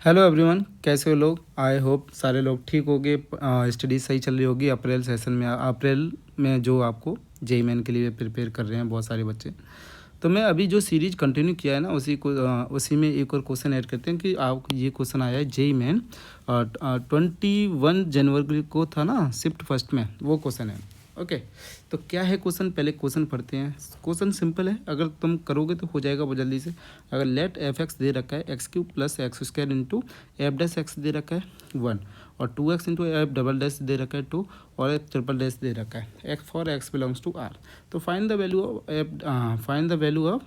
Hello everyone, कैसे हो लोग। आई होप सारे लोग ठीक होंगे। स्टडी सही चल रही होगी। अप्रैल में जो आपको जेई मेन के लिए प्रिपेयर कर रहे हैं बहुत सारे बच्चे। तो मैं अभी जो सीरीज कंटिन्यू किया है ना उसी में एक और क्वेश्चन ऐड करते हैं कि आप ये क्वेश्चन आया है जेई मेन 21 जनवरी को था ना शिफ्ट फर्स्ट में, वो क्वेश्चन है। ओके, तो क्या है क्वेश्चन, पहले क्वेश्चन पढ़ते हैं। क्वेश्चन सिंपल है, अगर तुम करोगे तो हो जाएगा बहुत जल्दी से। अगर लेट एफ एक्स दे रखा है x cube plus x square into F dash x दे रखा है 1 और 2x into F double dash दे रखा है 2 और एफ ट्रिपल डैश दे रखा है x for x belongs to R. तो find the value of find the value of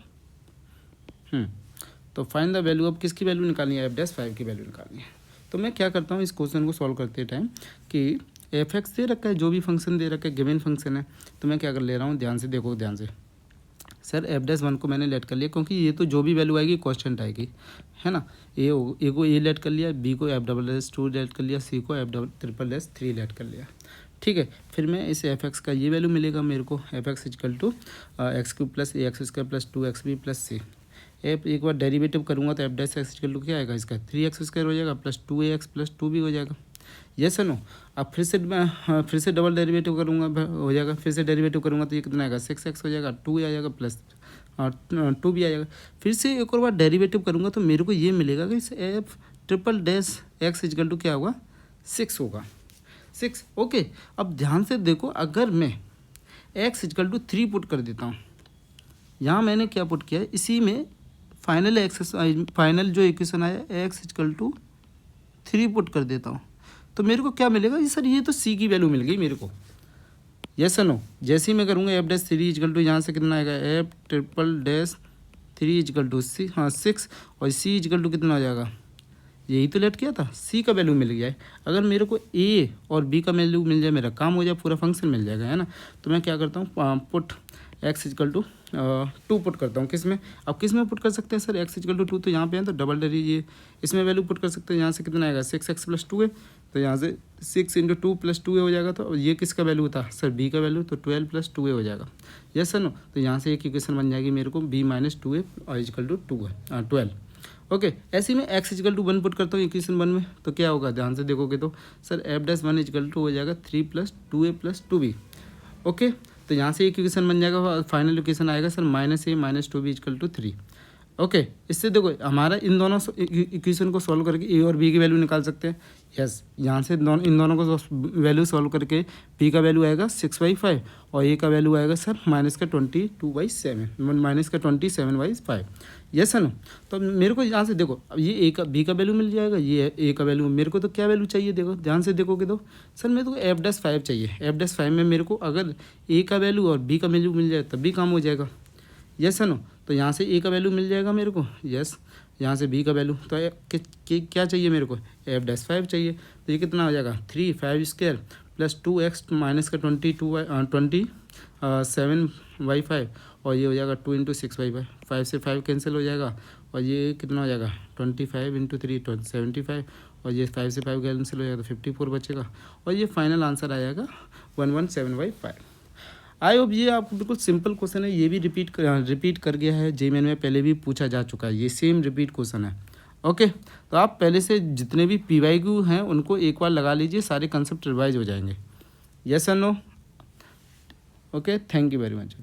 तो फाइंड द वैल्यू ऑफ किसकी वैल्यू निकालनी है, एफ डैश 5 की वैल्यू निकालनी है। तो मैं क्या करता हूँ इस क्वेश्चन को सॉल्व करते टाइम कि एफ एक्स दे रखा है, जो भी फंक्शन दे रखा है गिवन फंक्शन है, तो मैं क्या कर ले रहा हूँ, ध्यान से देखो ध्यान से। सर एफ डैश 1 को मैंने लेट कर लिया क्योंकि ये तो जो भी वैल्यू आएगी कॉन्स्टेंट आएगी, है ना। ए को ए लेट कर लिया, बी को एफ डबल डैश 2 लेट कर लिया, सी को F double triple dash 3 let कर लिया। ठीक है, फिर मैं इस एफ एक्स का ये वैल्यू मिलेगा मेरे को, F x is equal to x cube plus a x square plus 2xb plus C. एक बार डेरिवेटिव करूँगा तो F dash x is equal to क्या आएगा, इसका 3x स्क्वायर हो जाएगा प्लस 2ax प्लस 2 भी हो जाएगा। Yes no. अब फिर से डबल डेरिवेटिव करूँगा, हो जाएगा। फिर से डेरिवेटिव करूँगा तो ये कितना आएगा, 6x हो जाएगा, 2 आ जाएगा प्लस 2 भी आ जाएगा। फिर से एक और बार डेरिवेटिव करूँगा तो मेरे को ये मिलेगा कि इस F triple dash x is equal to क्या होगा, 6 होगा, 6। ओके, अब ध्यान से देखो, अगर मैं एक्स इजकल टू 3 पुट कर देता हूँ, यहाँ मैंने क्या पुट किया है, इसी में फाइनल जो इक्वेशन आया एक्स इजकल टू 3 पुट कर देता हूँ, तो मेरे को क्या मिलेगा, ये सर ये तो सी की वैल्यू मिल गई मेरे को। Yes no. जैसे ही मैं करूँगा एफ डैश 3 इजकल टू, यहाँ से कितना आएगा, F triple dash 3 equal to 6 और सी इजकल टू कितना हो जाएगा, यही तो लेट किया था, सी का वैल्यू मिल गया है। अगर मेरे को ए और बी का वैल्यू मिल जाए, मेरा काम हो जाए, पूरा फंक्शन मिल जाएगा, है ना। तो मैं क्या करता हूँ, put X is equal to 2 put करता हूँ। किस में, अब किस में पुट कर सकते हैं सर, एक्स इजकल टू 2 तो यहाँ पे है, तो डबल डेरी ये इसमें वैल्यू पुट कर सकते हैं। यहाँ से कितना आएगा, 6x प्लस 2 है, तो यहाँ से 6 इंटू 2 प्लस 2 हो जाएगा। तो ये किसका वैल्यू था सर, बी का वैल्यू, तो 12 प्लस 2 हो जाएगा। Yes sir no. तो यहाँ से एक इक्वेशन बन जाएगी मेरे को, b माइनस 2a और इजकल टू 12। ओके, ऐसे में एक्स इजकल टू 1 पुट करता हूँ इक्वेशन 1 में, तो क्या होगा, ध्यान से देखोगे तो sir F dash 1 equal to हो जाएगा 3 plus 2a plus 2b। Okay, तो यहाँ से एक इक्वेशन बन जाएगा, फाइनल इक्वेशन आएगा sir minus A minus 2b equal to 3। Okay, इससे देखो हमारा इन दोनों इक्वेशन को सॉल्व करके ए और बी की वैल्यू निकाल सकते हैं। यस, यहाँ से इन दोनों को वैल्यू सॉल्व करके बी का वैल्यू आएगा 6/5 और ए का वैल्यू आएगा सर माइनस का 27/5। यस है ना। तो मेरे को यहाँ से देखो, अब ये ए का बी का वैल्यू मिल जाएगा, ये ए का वैल्यू, मेरे को तो क्या वैल्यू चाहिए, देखो ध्यान से देखोगे तो सर मेरे को एफ डैश 5 चाहिए। एफ डैश 5 में मेरे को अगर ए का वैल्यू और बी का वैल्यू मिल जाए तब भी काम हो जाएगा। यस है ना। तो यहाँ से ए का वैल्यू मिल जाएगा मेरे को, यस। यहाँ से बी का वैल्यू, तो क्या चाहिए मेरे को, एफ डैश 5 चाहिए। तो ये कितना हो जाएगा, 3 5 स्क्वायर प्लस 2x माइनस का 27/5 और ये हो जाएगा 2 इंटू 6/5। 5 से 5 कैंसिल हो जाएगा और ये कितना हो जाएगा, 25 इंटू 3 75 और ये 5 से 5 कैंसिल हो जाएगा तो 54 बचेगा और ये फाइनल आंसर आ जाएगा 117/5। आई होप ये आपको बिल्कुल सिंपल क्वेश्चन है, ये भी रिपीट कर गया है, जेई मेन में पहले भी पूछा जा चुका है, ये सेम रिपीट क्वेश्चन है। ओके, तो आप पहले से जितने भी PYQ हैं उनको एक बार लगा लीजिए, सारे कंसेप्ट रिवाइज हो जाएंगे। यस और no. Okay, thank you very much.